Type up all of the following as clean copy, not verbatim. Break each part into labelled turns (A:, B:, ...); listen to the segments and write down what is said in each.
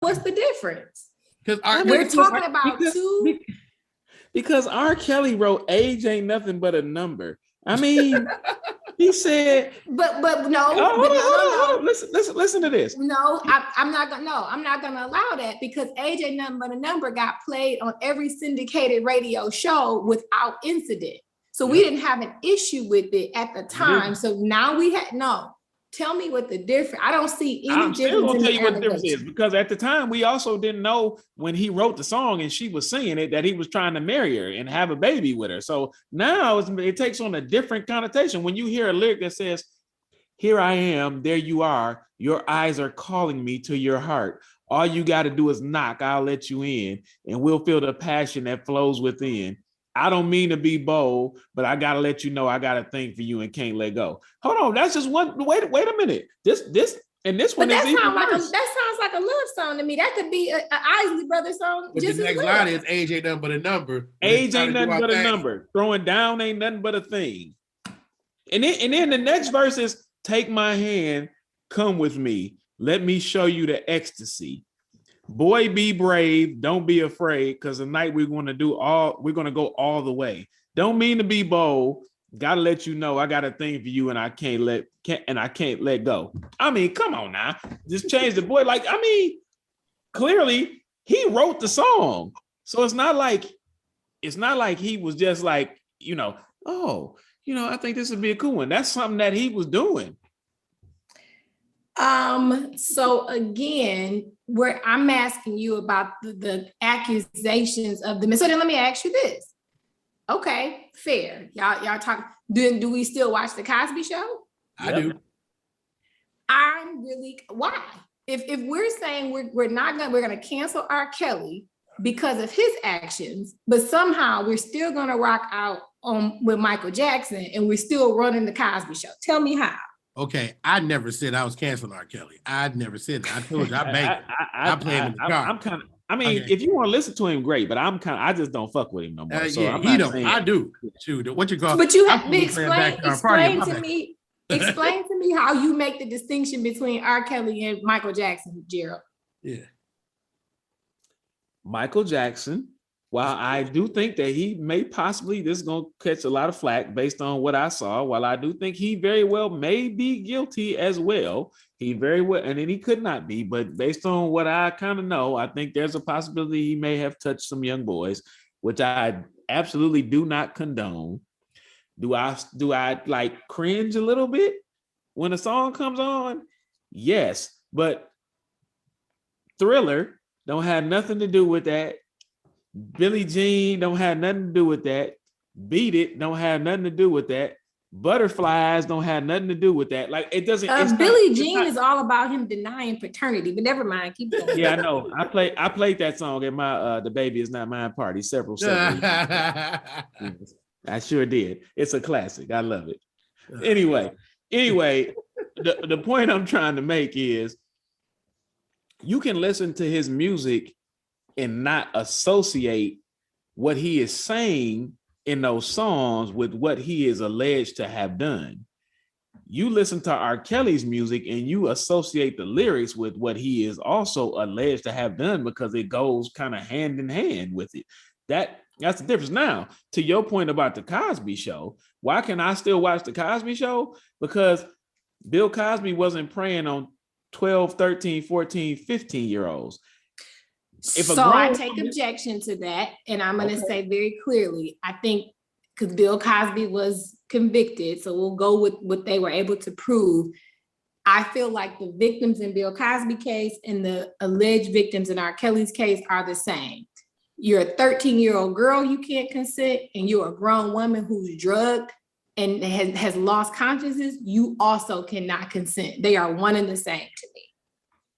A: What's the difference?
B: Because
A: we're talking about two.
C: Because R. Kelly wrote "Age ain't nothing but a number." I mean, he said,
A: but no.
C: Listen to this.
A: No, I'm not gonna allow that, because "Age ain't nothing but a number" got played on every syndicated radio show without incident. So we didn't have an issue with it at the time. So now we had no. Tell me what the difference. I don't see any difference. I'm still
C: gonna tell you what the difference is, because at the time we also didn't know, when he wrote the song and she was singing it, that he was trying to marry her and have a baby with her. So now it takes on a different connotation when you hear a lyric that says, "Here I am, there you are. Your eyes are calling me to your heart. All you got to do is knock. I'll let you in, and we'll feel the passion that flows within. I don't mean to be bold, but I gotta let you know I got a thing for you and can't let go." Hold on, that's just one. Wait a minute. This one
A: that sounds like a love song to me. That could be an Isley Brothers song.
B: But just the next line is "Age ain't nothing but a number."
C: Age ain't nothing but a number. Throwing down ain't nothing but a thing. And then the next verse is, "Take my hand, come with me. Let me show you the ecstasy. Boy, be brave. Don't be afraid, because tonight we're going to go all the way. Don't mean to be bold. Gotta let you know I got a thing for you, and I can't let go." I mean, come on now. Just change the boy. Like, I mean, clearly he wrote the song. So it's not like he was just like, I think this would be a cool one. That's something that he was doing.
A: So again, where I'm asking you about the accusations of the. So then let me ask you this. Okay, fair. Y'all talk. Do we still watch the Cosby Show?
B: I do.
A: I'm really why? If we're saying we're gonna cancel R. Kelly because of his actions, but somehow we're still gonna rock out with Michael Jackson, and we're still running the Cosby Show. Tell me how.
B: Okay, I never said I was canceling R. Kelly. I'd never said that. I told you I banged him. I play him in the car.
C: If you want to listen to him, great, but I just don't fuck with him no more. So
B: he don't. I do. Shoot, what you call?
A: But you have to explain to me. Explain to me how you make the distinction between R. Kelly and Michael Jackson, Gerald.
B: Yeah.
C: Michael Jackson, while I do think that he may possibly, this is going to catch a lot of flack based on what I saw, while I do think he very well may be guilty as well, he very well, and then he could not be, but based on what I kind of know, I think there's a possibility he may have touched some young boys, which I absolutely do not condone. Do I like cringe a little bit when a song comes on? Yes, but Thriller don't have nothing to do with that. Billie Jean don't have nothing to do with that. Beat It don't have nothing to do with that. Butterflies don't have nothing to do with that. Like, it doesn't.
A: Billie Jean is all about him denying paternity, but never mind. Keep going.
C: Yeah, I know. I played that song at my "The Baby Is Not Mine" party several I sure did. It's a classic. I love it. Anyway, the point I'm trying to make is you can listen to his music and not associate what he is saying in those songs with what he is alleged to have done. You listen to R. Kelly's music and you associate the lyrics with what he is also alleged to have done, because it goes kind of hand in hand with it. That's the difference. Now, to your point about the Cosby Show, why can I still watch the Cosby Show? Because Bill Cosby wasn't preying on 12, 13, 14, 15-year-olds.
A: I take objection to that, and I'm going to say very clearly, I think because Bill Cosby was convicted, so we'll go with what they were able to prove. I feel like the victims in Bill Cosby case and the alleged victims in R. Kelly's case are the same. You're a 13-year-old girl, you can't consent, and you're a grown woman who's drugged and has lost consciousness, you also cannot consent. They are one and the same to me.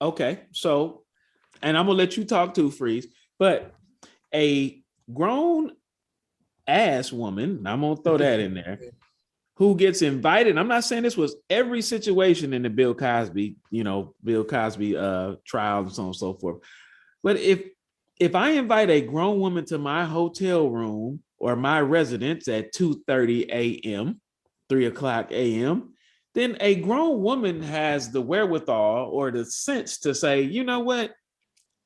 C: Okay, so, and I'm gonna let you talk too, Freeze, but a grown ass woman, I'm gonna throw that in there, who gets invited. I'm not saying this was every situation in the Bill Cosby trial and so on and so forth, but if I invite a grown woman to my hotel room or my residence at 2:30 a.m., 3 o'clock a.m., then a grown woman has the wherewithal or the sense to say, you know what?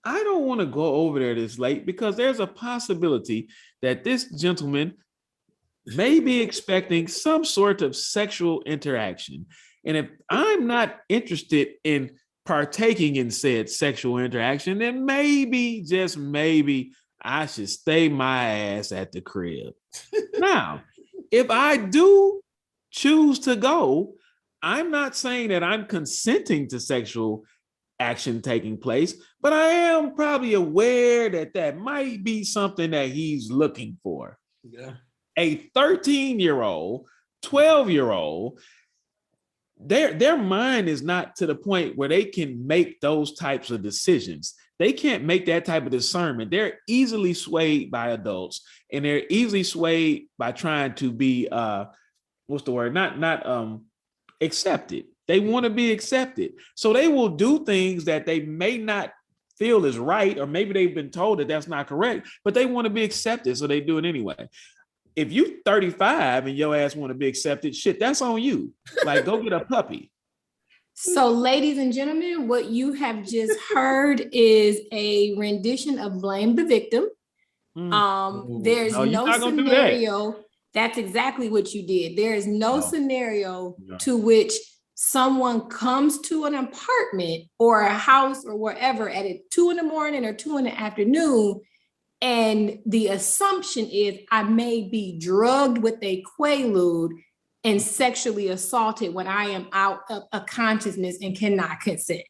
C: I don't want to go over there this late because there's a possibility that this gentleman may be expecting some sort of sexual interaction. And if I'm not interested in partaking in said sexual interaction, then maybe, just maybe, I should stay my ass at the crib. Now, if I do choose to go, I'm not saying that I'm consenting to sexual action taking place, but I am probably aware that that might be something that he's looking for.
B: Yeah.
C: A 13-year-old, 12-year-old, their mind is not to the point where they can make those types of decisions. They can't make that type of discernment. They're easily swayed by adults, and they're easily swayed by trying to be what's the word? Not accepted. They want to be accepted. So they will do things that they may not feel is right, or maybe they've been told that that's not correct, but they want to be accepted, so they do it anyway. If you 35 and your ass want to be accepted, shit, that's on you. Like, go get a puppy.
A: So, ladies and gentlemen, what you have just heard is a rendition of Blame the Victim. There's no scenario. That's exactly what you did. There is no scenario to which someone comes to an apartment or a house or wherever at 2 a.m. or 2 p.m. and the assumption is I may be drugged with a Quaalude and sexually assaulted when I am out of a consciousness and cannot consent.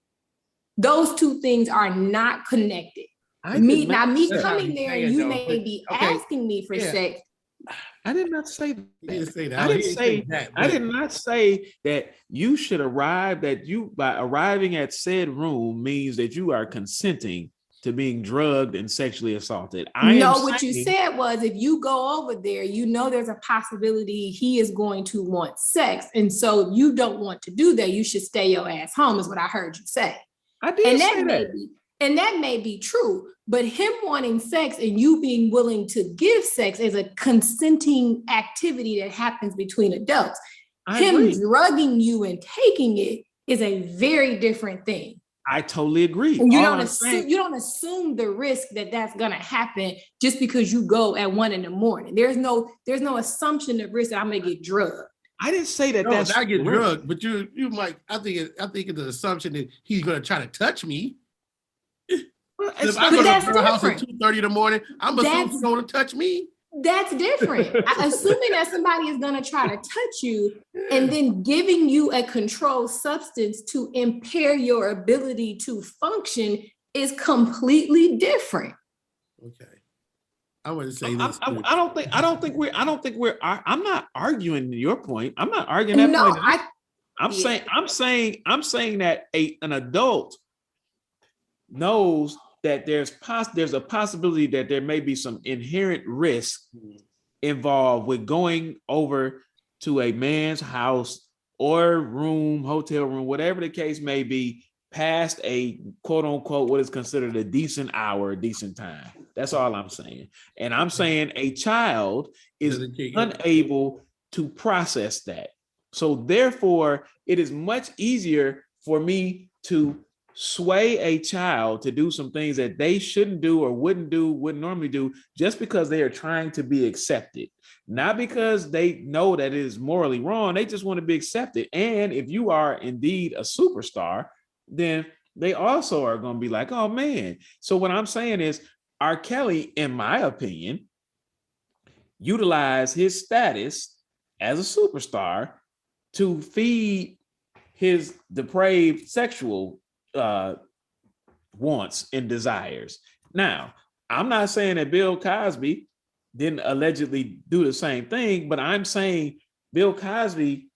A: Those two things are not connected. Me coming there, you may be asking me for sex.
C: I did not say that.
B: He didn't say that.
C: I did not say that you should arrive, that you, by arriving at said room, means that you are consenting to being drugged and sexually assaulted.
A: What you said was, if you go over there, you know there's a possibility he is going to want sex. And so you don't want to do that. You should stay your ass home, is what I heard you say.
C: I did say that.
A: And that may be true, but him wanting sex and you being willing to give sex is a consenting activity that happens between adults. Him drugging you and taking it is a very different thing.
C: I totally agree.
A: And you don't assume the risk that that's going to happen just because you go at 1 a.m. There's no assumption of risk that I'm going to get drugged.
C: I didn't say that.
B: That's not get drugged, but you might. I think it's an assumption that he's going to try to touch me. Well, if I go to her house at 2:30 in the morning, I'm assuming he's going to touch me.
A: That's different. Assuming that somebody is going to try to touch you and then giving you a controlled substance to impair your ability to function is completely different.
B: Okay. I want to say this.
C: I don't think we're. I'm not arguing your point. I'm not arguing that point. I'm saying that an adult knows that there's a possibility that there may be some inherent risk involved with going over to a man's house or room, hotel room, whatever the case may be, past a quote unquote what is considered a decent hour, a decent time. That's all I'm saying. And I'm saying a child is unable to process that. So therefore, it is much easier for me to sway a child to do some things that they shouldn't do or wouldn't normally do, just because they are trying to be accepted, not because they know that it is morally wrong. They just want to be accepted. And if you are indeed a superstar, then they also are going to be like, oh man. So what I'm saying is, R. Kelly, in my opinion, utilized his status as a superstar to feed his depraved sexual wants and desires. Now, I'm not saying that Bill Cosby didn't allegedly do the same thing, but I'm saying Bill Cosby,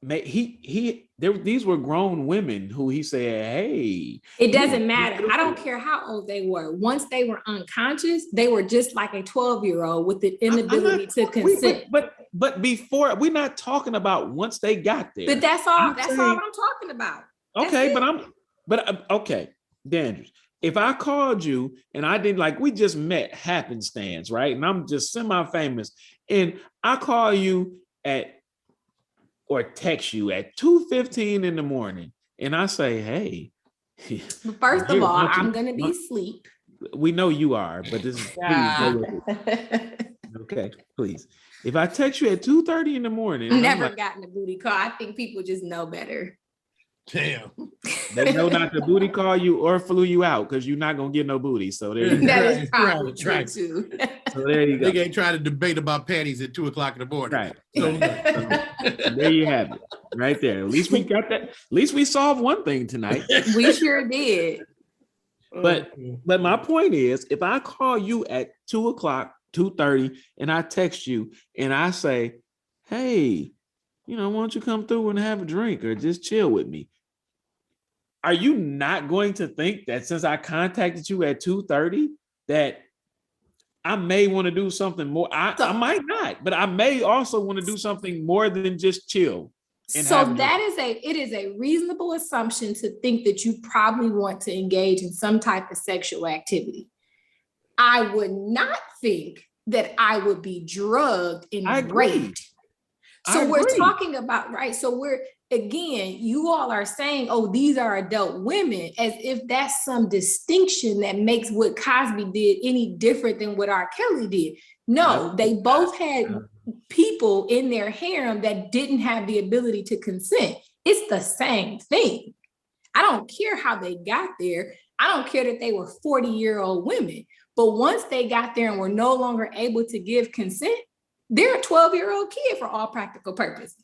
C: these were grown women who he said, hey.
A: It doesn't matter. I don't care how old they were. Once they were unconscious, they were just like a 12-year-old with the inability to consent.
C: But before, we're not talking about once they got there.
A: But that's all I'm talking about.
C: Okay, okay, Dandridge, if I called you and I did, like, we just met happenstance, right? And I'm just semi-famous, and I call you or text you at 2:15 in the morning, and I say, hey,
A: But first of all, I'm gonna be asleep.
C: We know you are, but this is okay, please. If I text you at 2:30 in the morning,
A: I've never gotten a booty call. I think people just know better.
B: Damn.
C: They know not to booty call you or flew you out because you're not gonna get no booty. So there you go.
A: That is probably true too.
C: So there you go.
B: They ain't trying to debate about panties at 2:00 in the morning.
C: Right. So there you have it. Right there. At least we got that. At least we solved one thing tonight.
A: We sure did.
C: But my point is, if I call you at 2:00, 2:30, and I text you and I say, hey, why don't you come through and have a drink or just chill with me? Are you not going to think that since I contacted you at 2:30 that I may want to do something more? I might not, but I may also want to do something more than just chill.
A: So it is a reasonable assumption to think that you probably want to engage in some type of sexual activity. I would not think that I would be drugged and raped. So we're talking about, right? So again, you all are saying, oh, these are adult women, as if that's some distinction that makes what Cosby did any different than what R. Kelly did. No, they both had people in their harem that didn't have the ability to consent. It's the same thing. I don't care how they got there. I don't care that they were 40-year-old women. But once they got there and were no longer able to give consent, they're a 12-year-old kid for all practical purposes.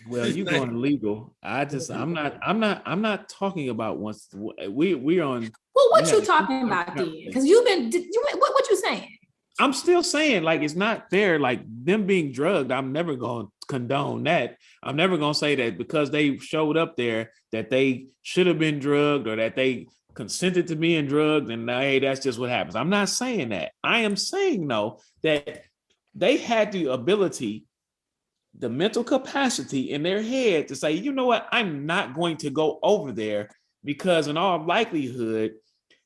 C: Well, you going legal. I'm not talking about once we're on.
A: Well, what you talking about then? Because what you saying?
C: I'm still saying, like, it's not fair. Like, them being drugged, I'm never going to condone that. I'm never going to say that because they showed up there that they should have been drugged or that they consented to being drugged and hey, that's just what happens. I'm not saying that. I am saying, though, that they had the ability, the mental capacity in their head to say, you know what, I'm not going to go over there because in all likelihood,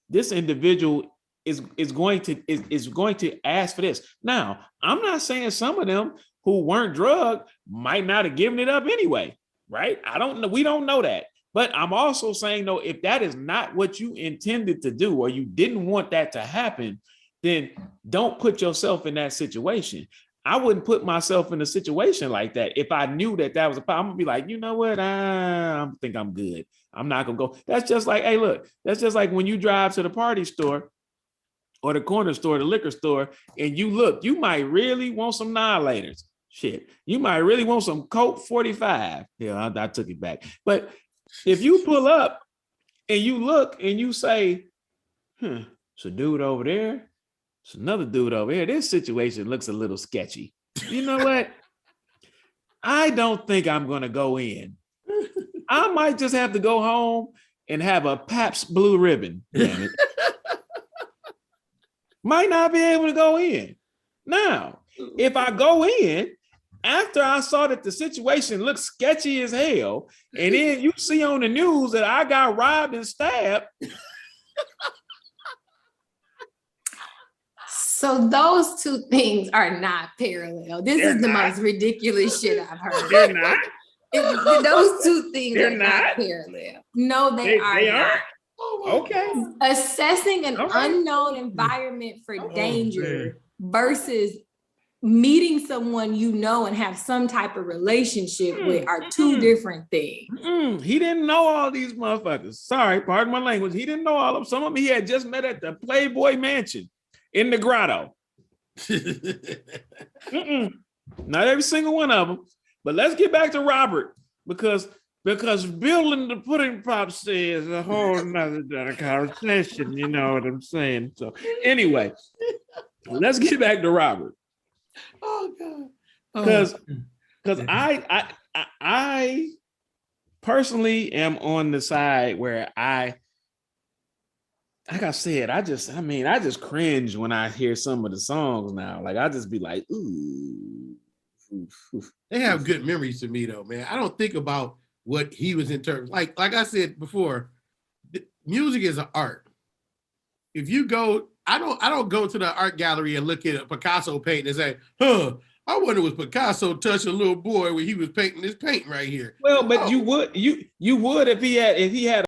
C: this individual is going to ask for this. Now, I'm not saying some of them who weren't drugged might not have given it up anyway, right? I don't know. We don't know that. But I'm also saying, though, if that is not what you intended to do or you didn't want that to happen, then don't put yourself in that situation. I wouldn't put myself in a situation like that if I knew that was a problem. I'm gonna be like, you know what? I think I'm good. I'm not gonna go. That's just like, hey, look, that's just like when you drive to the party store or the corner store, the liquor store, and you look, you might really want some Annihilators. Shit, you might really want some Coke 45. Yeah, I took it back. But if you pull up and you look and you say, it's a dude over there. It's another dude over here. This situation looks a little sketchy. You know what? I don't think I'm going to go in. I might just have to go home and have a Pabst Blue Ribbon. Damn it. Might not be able to go in. Now, if I go in, after I saw that the situation looked sketchy as hell, and then you see on the news that I got robbed and stabbed.
A: So those two things are not parallel. They're the most ridiculous shit I've heard.
C: They're not.
A: Those two things are not parallel. No, they are not.
C: Okay.
A: Assessing an unknown environment for danger versus meeting someone you know and have some type of relationship with are two different things.
C: He didn't know all these motherfuckers. Sorry, pardon my language. He didn't know all of them. Some of them he had just met at the Playboy Mansion in the grotto. Not every single one of them. But let's get back to Robert because building the pudding pops is a whole nother conversation. You know what I'm saying? So anyway, let's get back to Robert.
B: Oh God!
C: Because I personally am on the side where like I said, I just cringe when I hear some of the songs now. Like I just be like, ooh.
B: They have good memories to me though, man. I don't think about what he was in terms like I said before. Music is an art. If you go, I don't go to the art gallery and look at a Picasso painting and say, I wonder was Picasso touching a little boy when he was painting this paint right here.
C: Well, but you would if he had